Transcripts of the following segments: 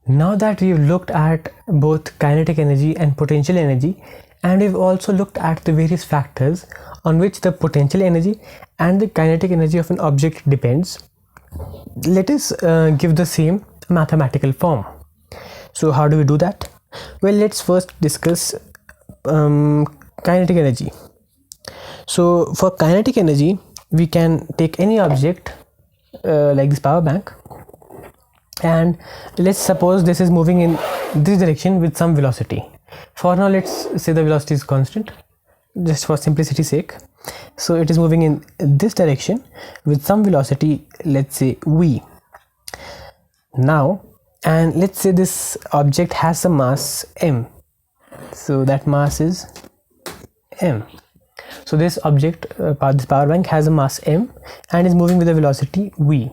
Now that we've looked at both kinetic energy and potential energy, and we've also looked at the various factors on which the potential energy and the kinetic energy of an object depends, let us give the same mathematical form. So how do we do that? Well, let's first discuss kinetic energy. So for kinetic energy, we can take any object like this power bank, and let's suppose this is moving in this direction with some velocity. For now, let's say the velocity is constant, just for simplicity's sake. So it is moving in this direction with some velocity, let's say v. Now, and let's say this object has some mass m, so that mass is m. So this object, this power bank, has a mass m and is moving with a velocity v.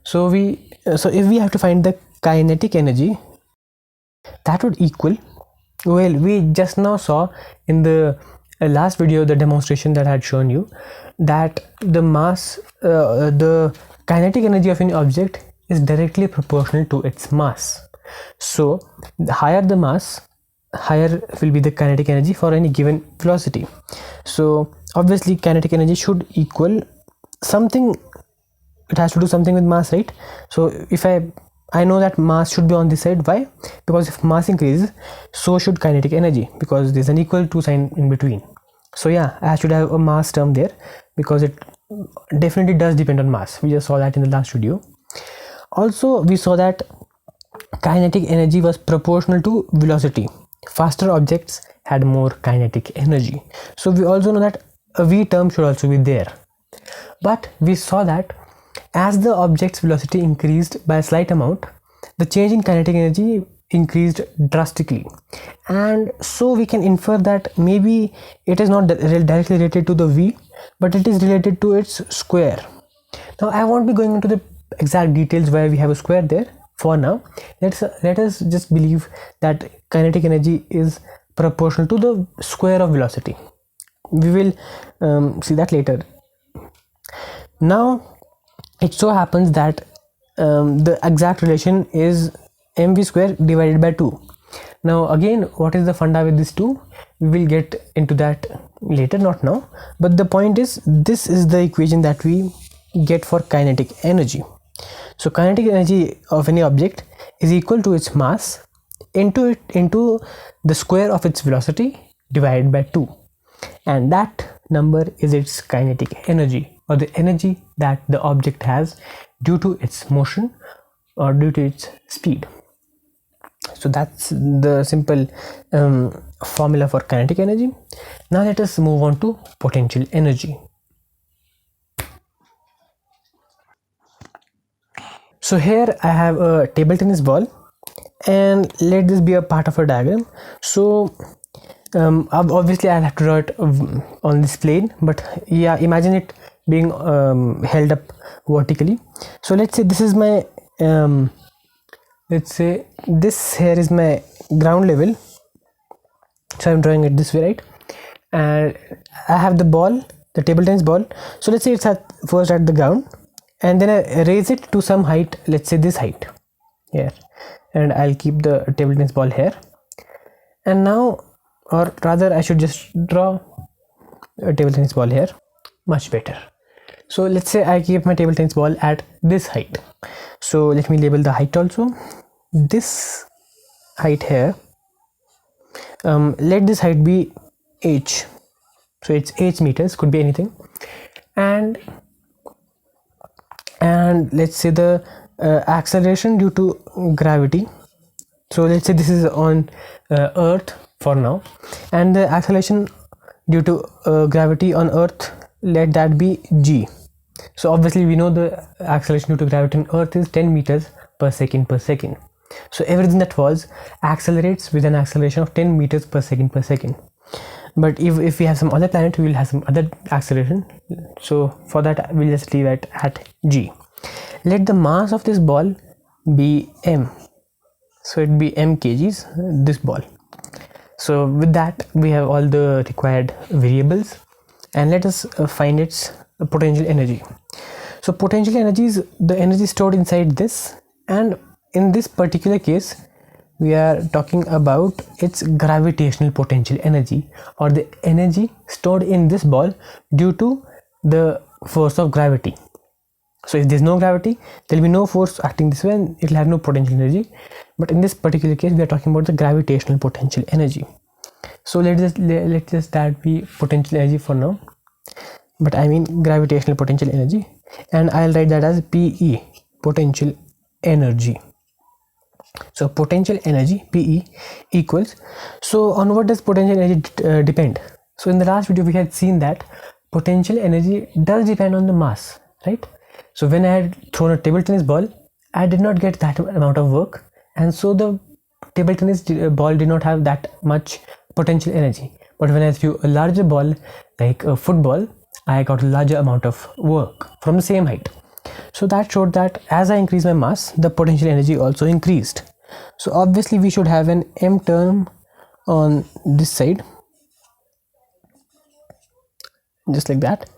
So if we have to find the kinetic energy, that would equal, well, we just now saw in the last video, the demonstration that I had shown you, that the mass, the kinetic energy of an object is directly proportional to its mass. So the higher the mass, higher will be the kinetic energy for any given velocity. So obviously kinetic energy should equal something, it has to do something with mass, right? So if I know that mass should be on this side. Why? Because if mass increases, so should kinetic energy, because there's an equal to sign in between. So yeah, I should have a mass term there, because it definitely does depend on mass. We just saw that in the last video. Also, we saw that kinetic energy was proportional to velocity. Faster objects had more kinetic energy. So we also know that a v term should also be there. But we saw that as the object's velocity increased by a slight amount, the change in kinetic energy increased drastically, and so we can infer that maybe it is not directly related to the v, but it is related to its square. Now I won't be going into the exact details why we have a square there. For now, let us just believe that kinetic energy is proportional to the square of velocity. We will see that later. Now it so happens that the exact relation is mv square divided by 2. Now again, what is the funda with this 2? We will get into that later, not now. But the point is, this is the equation that we get for kinetic energy. So kinetic energy of any object is equal to its mass into the square of its velocity divided by 2, and that number is its kinetic energy, or the energy that the object has due to its motion or due to its speed. So that's the simple formula for kinetic energy. Now let us move on to potential energy. So here I have a table tennis ball, and let this be a part of a diagram. So obviously I'll have to draw it on this plane, but yeah, imagine it being held up vertically. So let's say this is my let's say this here is my ground level, so I'm drawing it this way, right? And I have the ball, the table tennis ball. So let's say it's first at the ground, and then I raise it to some height, let's say this height here, and I'll keep the table tennis ball here. And now, or rather I should just draw a table tennis ball here, much better. So let's say I keep my table tennis ball at this height. So let me label the height also. This height here, let this height be h. So it's h meters, could be anything. And let's say the acceleration due to gravity. So let's say this is on earth for now, and the acceleration due to gravity on earth, let that be g. So obviously we know the acceleration due to gravity on earth is 10 meters per second per second. So everything that falls accelerates with an acceleration of 10 meters per second per second. But if we have some other planet, we will have some other acceleration. So for that we'll just leave it at g. Let the mass of this ball be m. So it be m kgs, this ball. So with that we have all the required variables, and let us find its potential energy. So potential energy is the energy stored inside this, and in this particular case we are talking about its gravitational potential energy, or the energy stored in this ball due to the force of gravity. So if there's no gravity, there will be no force acting this way and it will have no potential energy. But in this particular case we are talking about the gravitational potential energy. So let's just that be potential energy for now, but I mean gravitational potential energy, and I'll write that as PE, potential energy. So potential energy PE equals, so on what does potential energy depend? So in the last video we had seen that potential energy does depend on the mass, right? So when I had thrown a table tennis ball, I did not get that amount of work, and so the table tennis ball did not have that much potential energy. But when I threw a larger ball like a football, I got a larger amount of work from the same height. So that showed that as I increased my mass, the potential energy also increased. So obviously we should have an m term on this side, just like that,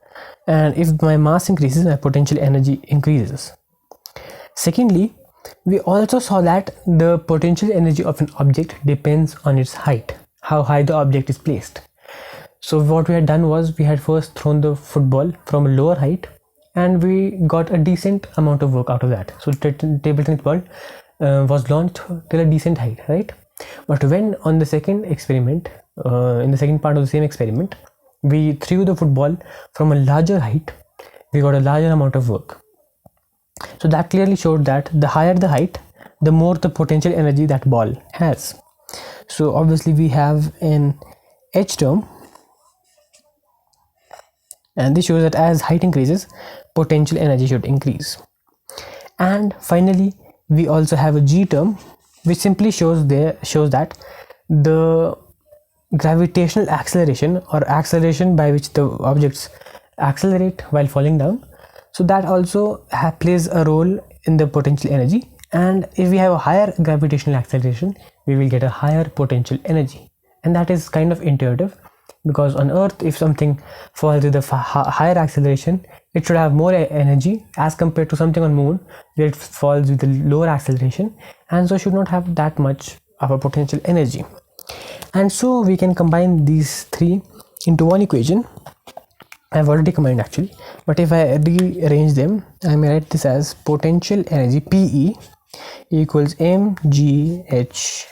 and if my mass increases, my potential energy increases. Secondly, we also saw that the potential energy of an object depends on its height, how high the object is placed. So what we had done was we had first thrown the football from a lower height and we got a decent amount of work out of that. So the table tennis ball was launched till a decent height, right? But when on the second experiment, in the second part of the same experiment, we threw the football from a larger height, we got a larger amount of work. So that clearly showed that the higher the height, the more the potential energy that ball has. So obviously we have an h term, and this shows that as height increases, potential energy should increase. And finally we also have a g term, which simply shows that the gravitational acceleration, or acceleration by which the objects accelerate while falling down, so that also plays a role in the potential energy. And if we have a higher gravitational acceleration, we will get a higher potential energy. And that is kind of intuitive, because on Earth, if something falls with a higher acceleration, it should have more energy as compared to something on Moon where it falls with a lower acceleration, and so should not have that much of a potential energy. And so we can combine these three into one equation. I've already combined actually, but if I rearrange them, I may write this as potential energy PE equals mgh.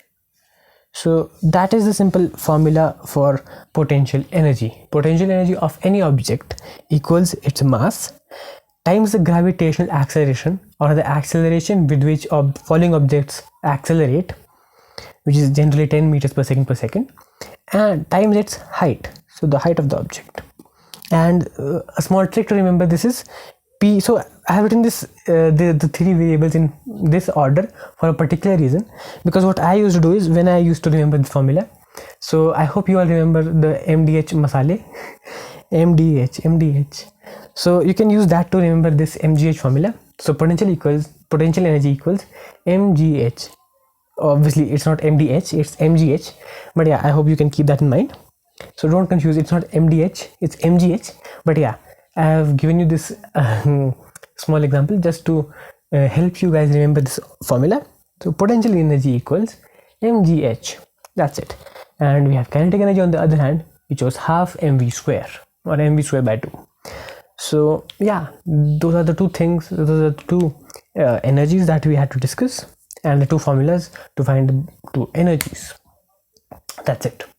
So that is the simple formula for potential energy. Potential energy of any object equals its mass times the gravitational acceleration, or the acceleration with which falling objects accelerate, which is generally 10 meters per second, and times its height, so the height of the object. And a small trick to remember this is P. So I have written this the three variables in this order for a particular reason, because what I used to do is, when I used to remember the formula, so I hope you all remember the MDH masale, MDH. So you can use that to remember this MGH formula. So potential energy equals MGH. Obviously it's not MDH, it's MGH, but yeah, I hope you can keep that in mind. So don't confuse, it's not MDH, it's MGH. But yeah, I have given you this small example just to help you guys remember this formula. So potential energy equals mgh, that's it. And we have kinetic energy on the other hand, which was half mv square, or mv square by 2. So yeah, those are the two things, those are the two energies that we had to discuss, and the two formulas to find the two energies. That's it.